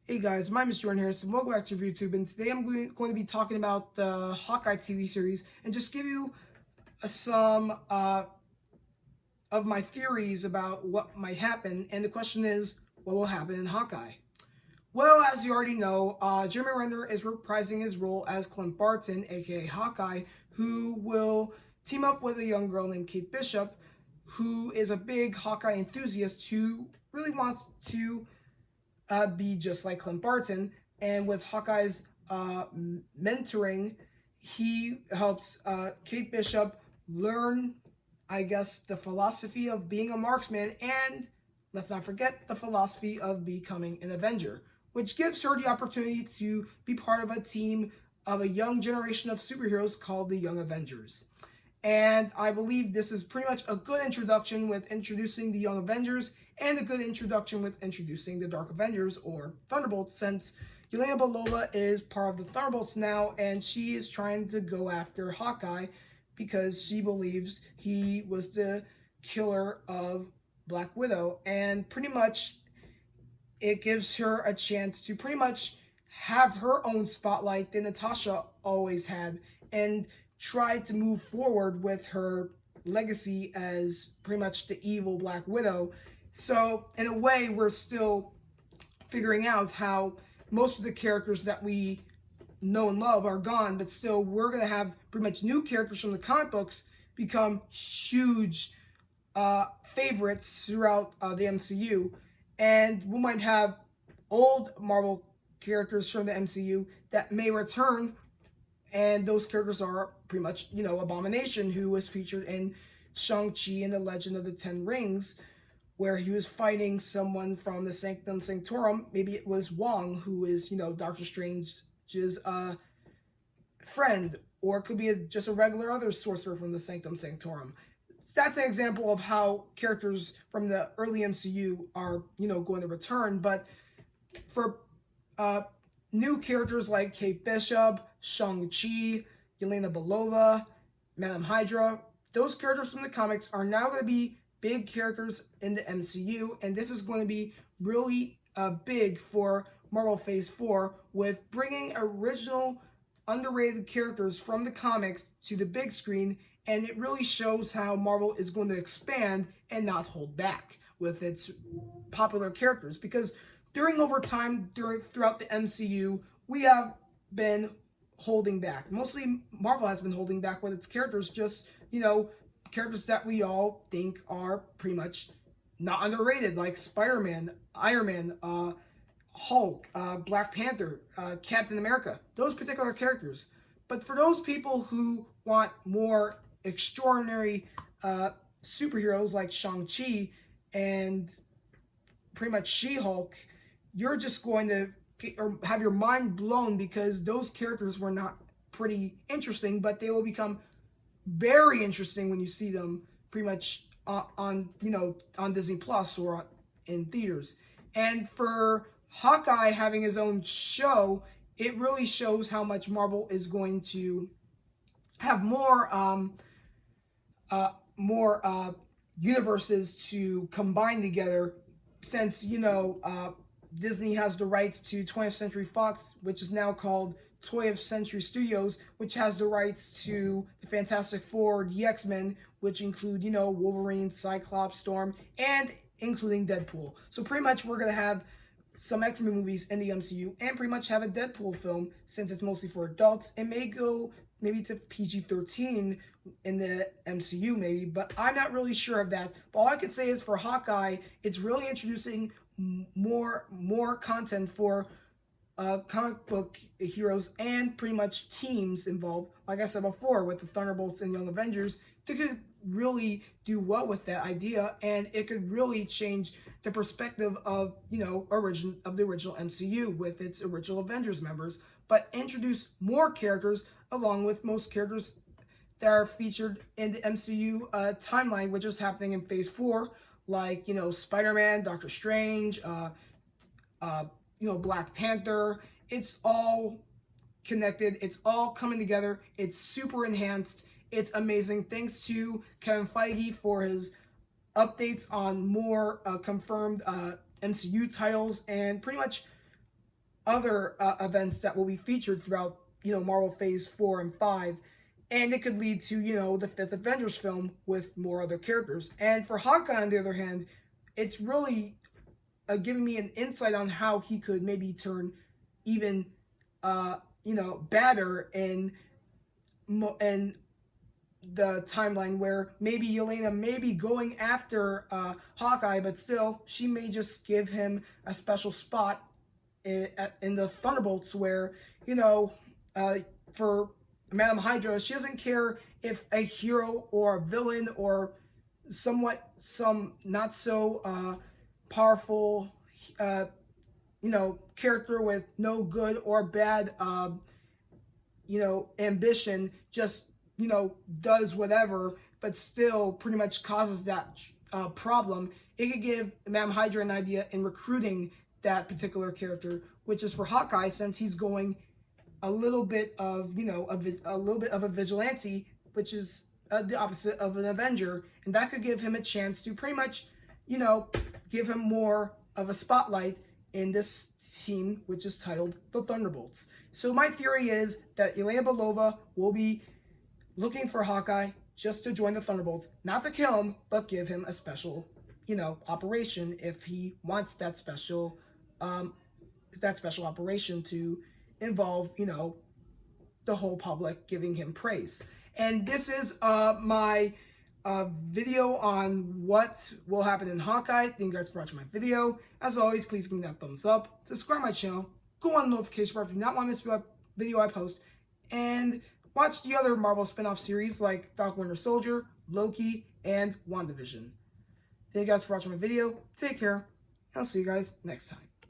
Hey guys, my name is Jordan Harris and welcome back to YouTube, and today I'm going to be talking about the Hawkeye TV series and just give you some of my theories about what might happen. And the question is, what will happen in Hawkeye? Well, as you already know, Jeremy Renner is reprising his role as Clint Barton, aka Hawkeye, who will team up with a young girl named Kate Bishop, who is a big Hawkeye enthusiast who really wants to be just like Clint Barton. And with Hawkeye's mentoring, he helps Kate Bishop learn, I guess, the philosophy of being a marksman, and let's not forget the philosophy of becoming an Avenger, which gives her the opportunity to be part of a team of a young generation of superheroes called the Young Avengers. And I believe this is pretty much a good introduction with introducing the Young Avengers and a good introduction with introducing the Dark Avengers or Thunderbolts, since Yelena Belova is part of the Thunderbolts now, and she is trying to go after Hawkeye because she believes he was the killer of Black Widow. And pretty much it gives her a chance to pretty much have her own spotlight that Natasha always had, and try to move forward with her legacy as pretty much the evil Black Widow. So in a way, we're still figuring out how most of the characters that we know and love are gone, but still we're going to have pretty much new characters from the comic books become huge favorites throughout the MCU. And we might have old Marvel characters from the MCU that may return, and those characters are pretty much, Abomination, who was featured in Shang-Chi and the Legend of the Ten Rings, where he was fighting someone from the Sanctum Sanctorum. Maybe it was Wong, who is, Doctor Strange's friend, or it could be just a regular other sorcerer from the Sanctum Sanctorum. That's an example of how characters from the early MCU are, going to return. But for new characters like Kate Bishop, Shang-Chi, Yelena Belova, Madame Hydra, those characters from the comics are now going to be big characters in the MCU, and this is going to be really big for Marvel Phase 4 with bringing original underrated characters from the comics to the big screen, and it really shows how Marvel is going to expand and not hold back with its popular characters, because throughout the MCU, we have been holding back. Mostly Marvel has been holding back with its characters, just, characters that we all think are pretty much not underrated, like Spider-Man, Iron Man, Hulk, Black Panther, Captain America, those particular characters. But for those people who want more extraordinary superheroes like Shang-Chi and pretty much She-Hulk, you're just going to have your mind blown, because those characters were not pretty interesting, but they will become very interesting when you see them pretty much on Disney Plus or in theaters. And for Hawkeye having his own show, it really shows how much Marvel is going to have more universes to combine together, since Disney has the rights to 20th Century Fox, which is now called 20th Century Studios, which has the rights to the Fantastic Four, the X-Men, which include, Wolverine, Cyclops, Storm, and including Deadpool. So pretty much we're going to have some X-Men movies in the MCU and pretty much have a Deadpool film, since it's mostly for adults. It may go maybe to PG-13 in the MCU maybe, but I'm not really sure of that. But all I can say is for Hawkeye, it's really introducing more content for comic book heroes and pretty much teams involved. Like I said before, with the Thunderbolts and Young Avengers, they could really do well with that idea, and it could really change the perspective of the original MCU with its original Avengers members, but introduce more characters along with most characters that are featured in the MCU timeline, which is happening in Phase 4, like, Spider-Man, Doctor Strange, Black Panther. It's all connected. It's all coming together. It's super enhanced. It's amazing. Thanks to Kevin Feige for his updates on more confirmed MCU titles, and pretty much other events that will be featured throughout, Marvel Phase 4 and 5. And it could lead to, the fifth Avengers film with more other characters. And for Hawkeye, on the other hand, it's really giving me an insight on how he could maybe turn even, badder in the timeline, where maybe Yelena may be going after Hawkeye, but still she may just give him a special spot in the Thunderbolts, where for Madam Hydra, she doesn't care if a hero or a villain or some not so powerful character with no good or bad ambition just does whatever, but still pretty much causes that problem. It could give Madam Hydra an idea in recruiting that particular character, which is for Hawkeye, since he's going a little bit of a little bit of a vigilante, which is the opposite of an Avenger, and that could give him a chance to pretty much give him more of a spotlight in this team, which is titled the Thunderbolts. So my theory is that Yelena Belova will be looking for Hawkeye just to join the Thunderbolts, not to kill him, but give him a special, operation if he wants that special operation to involve, the whole public giving him praise. And this is my video on what will happen in Hawkeye. Thank you guys for watching my video. As always, please give me that thumbs up, subscribe my channel, go on the notification bar if you do not want to miss a video I post, and watch the other Marvel spin-off series like Falcon Winter Soldier, Loki, and WandaVision. Thank you guys for watching my video. Take care, and I'll see you guys next time.